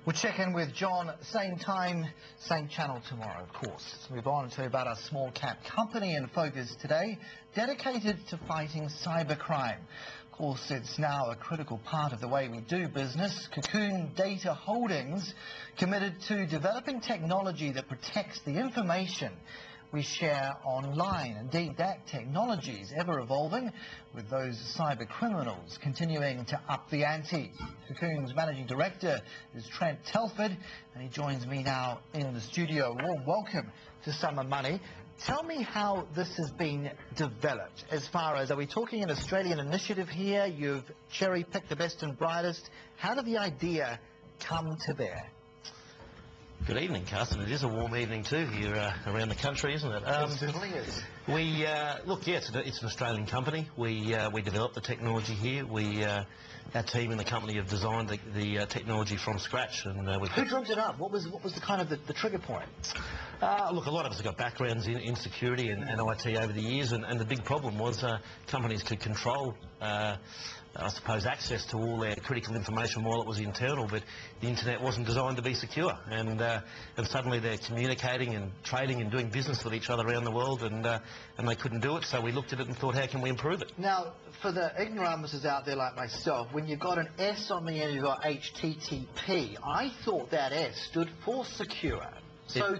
We'll check in with John, same time, same channel tomorrow, of course. Let's move on to about our small cap company in focus today, dedicated to fighting cybercrime. Of course, it's now a critical part of the way we do business. Cocoon Data Holdings committed to developing technology that protects the information we share online. Indeed, that technology is ever evolving, with those cyber criminals continuing to up the ante. Cocoon's managing director is Trent Telford, and he joins me now in the studio. Warm welcome to Summer Money. Tell me how this has been developed. As far as, are we talking an Australian initiative here? You've cherry-picked the best and brightest. How did the idea come to bear? Good evening, Carsten. It is a warm evening too here around the country, isn't it? It certainly is. Look, yeah, it's an Australian company. We developed the technology here. Our team in the company have designed the technology from scratch. And who dreamt it up? What was the kind of the trigger point? Look, a lot of us have got backgrounds in security and IT over the years, and the big problem was companies could control I suppose, access to all their critical information while it was internal, but the internet wasn't designed to be secure. And suddenly they're communicating and trading and doing business with each other around the world, and they couldn't do it. So we looked at it and thought, how can we improve it? Now, for the ignoramuses out there like myself, when you've got an S on the end, you've got HTTP. I thought that S stood for secure. So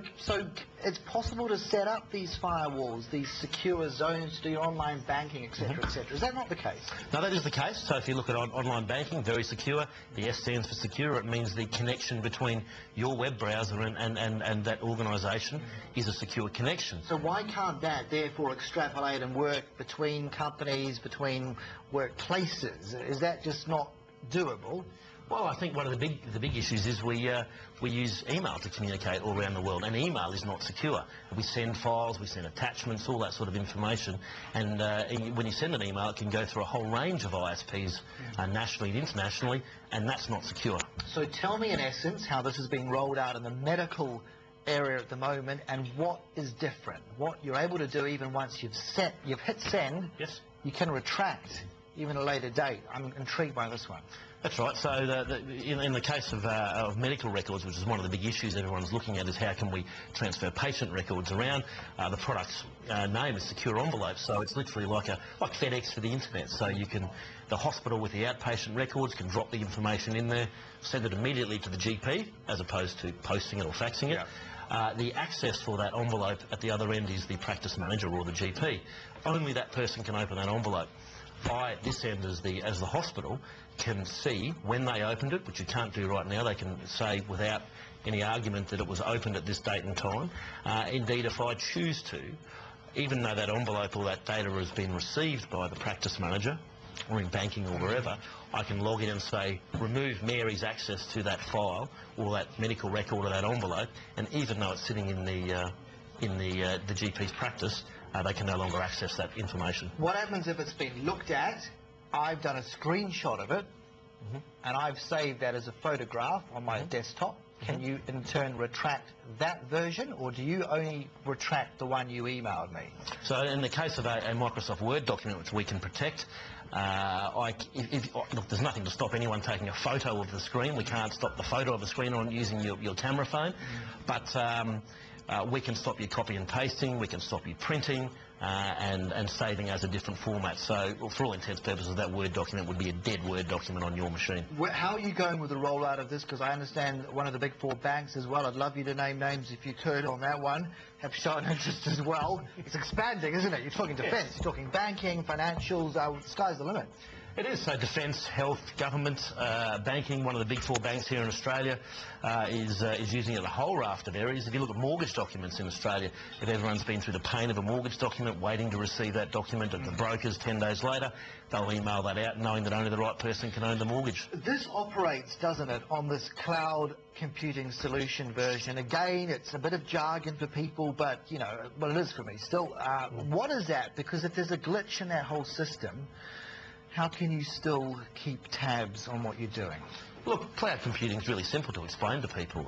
it's possible to set up these firewalls, these secure zones to do your online banking, etc., etc. Is that not the case? No, that is the case. So if you look at online banking, very secure. The S stands for secure. It means the connection between your web browser and that organisation is a secure connection. So why can't that therefore extrapolate and work between companies, between workplaces? Is that just not doable? Well, I think one of the big issues is we use email to communicate all around the world, and email is not secure. We send files, we send attachments, all that sort of information, and when you send an email, it can go through a whole range of ISPs nationally and internationally, and that's not secure. So tell me in essence how this is being rolled out in the medical area at the moment, and what is different, what you're able to do even once you've hit send. Yes. You can retract even a later date. I'm intrigued by this one. That's right. So in the case of medical records, which is one of the big issues everyone's looking at, is how can we transfer patient records around. The product's name is Secure Envelope, so it's literally like FedEx for the internet. So the hospital with the outpatient records can drop the information in there, send it immediately to the GP, as opposed to posting it or faxing it. Yeah. The access for that envelope at the other end is the practice manager or the GP. Only that person can open that envelope. I, at this end, as the hospital, can see when they opened it, which you can't do right now. They can say without any argument that it was opened at this date and time. Indeed, if I choose to, even though that envelope or that data has been received by the practice manager or in banking or wherever, I can log in and say, remove Mary's access to that file or that medical record or that envelope, and even though it's sitting in the GP's practice, they can no longer access that information. What happens if it's been looked at, I've done a screenshot of it, and I've saved that as a photograph on my desktop? Can you in turn retract that version, or do you only retract the one you emailed me? So in the case of a Microsoft Word document, which we can protect, look, there's nothing to stop anyone taking a photo of the screen. We can't stop the photo of the screen on using your camera phone, but we can stop you copy and pasting, we can stop you printing and saving as a different format. So for all intents and purposes, that Word document would be a dead Word document on your machine. How are you going with the rollout of this? Because I understand one of the big four banks as well, I'd love you to name names if you could on that one, have shown interest as well. It's expanding, isn't it? You're talking defence, You're talking banking, financials, the sky's the limit. It is. So defence, health, government, banking, one of the big four banks here in Australia is using it in a whole raft of areas. If you look at mortgage documents in Australia, if everyone's been through the pain of a mortgage document, waiting to receive that document at the brokers 10 days later, they'll email that out knowing that only the right person can own the mortgage. This operates, doesn't it, on this cloud computing solution version? Again, it's a bit of jargon for people, but, you know, well, it is for me still. What is that? Because if there's a glitch in that whole system, how can you still keep tabs on what you're doing? Look, cloud computing is really simple to explain to people.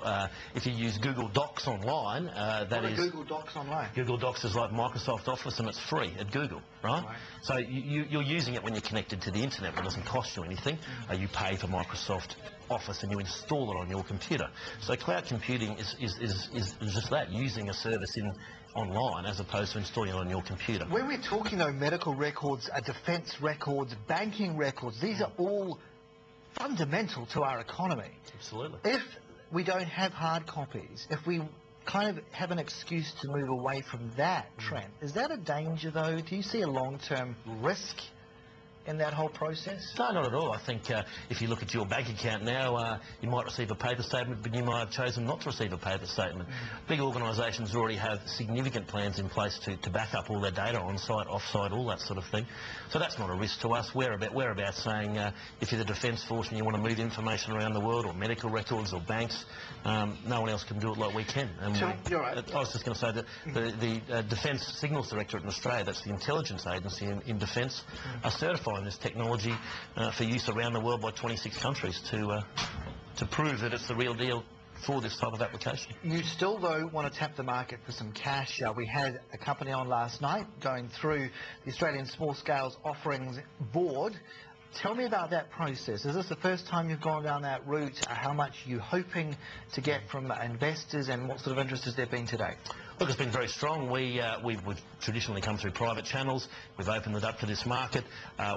If you use Google Docs online, that is... Google Docs online? Google Docs is like Microsoft Office, and it's free at Google, right? So you're using it when you're connected to the internet. It doesn't cost you anything. You pay for Microsoft Office and you install it on your computer. So cloud computing is just that, using a service online as opposed to installing it on your computer. When we're talking, though, medical records, defence records, banking records, these are all fundamental to our economy. Absolutely. If we don't have hard copies, if we kind of have an excuse to move away from that trend, is that a danger, though? Do you see a long-term risk in that whole process? No, not at all. I think if you look at your bank account now, you might receive a paper statement, but you might have chosen not to receive a paper statement. Big organisations already have significant plans in place to back up all their data on-site, off-site, all that sort of thing. So that's not a risk to us. We're about saying if you're the Defence Force and you want to move information around the world, or medical records or banks, no one else can do it like we can. And you're right. I was just going to say that the Defence Signals Directorate in Australia, that's the intelligence agency in Defence, are certifying this technology for use around the world by 26 countries to prove that it's the real deal for this type of application. You still, though, want to tap the market for some cash. We had a company on last night going through the Australian Small Scales Offerings Board. Tell me about that process. Is this the first time you've gone down that route? How much are you hoping to get from investors, and what sort of interest has there been to date? Look, it's been very strong. We've traditionally come through private channels. We've opened it up to this market.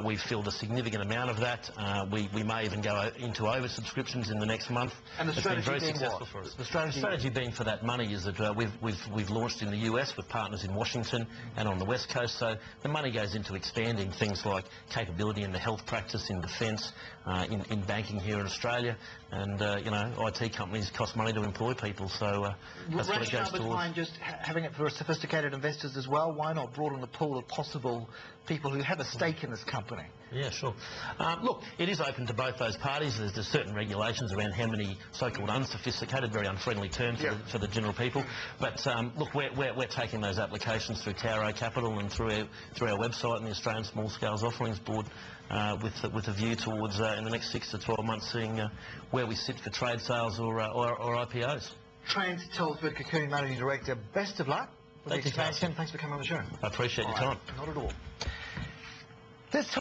We've filled a significant amount of that. We may even go into oversubscriptions in the next month. And the strategy very being successful what? for us. The strategy being for that money is that we've launched in the US with partners in Washington and on the West Coast. So the money goes into expanding things like capability in the health practice, in defence, in banking here in Australia. And, IT companies cost money to employ people, so that's what it goes towards. Behind just having it for sophisticated investors as well? Why not broaden the pool of possible people who have a stake in this company? Yeah, sure. Look, it is open to both those parties. There's certain regulations around how many so-called unsophisticated, very unfriendly term for the general people. But look, we're taking those applications through Tauro Capital and through our website and the Australian Small Scales Offerings Board with a view towards in the next 6 to 12 months seeing where we sit for trade sales or IPOs. Trent Telford, Cocoon Managing Director, best of luck with the expansion. Thanks for coming on the show. I appreciate your time. Not at all. This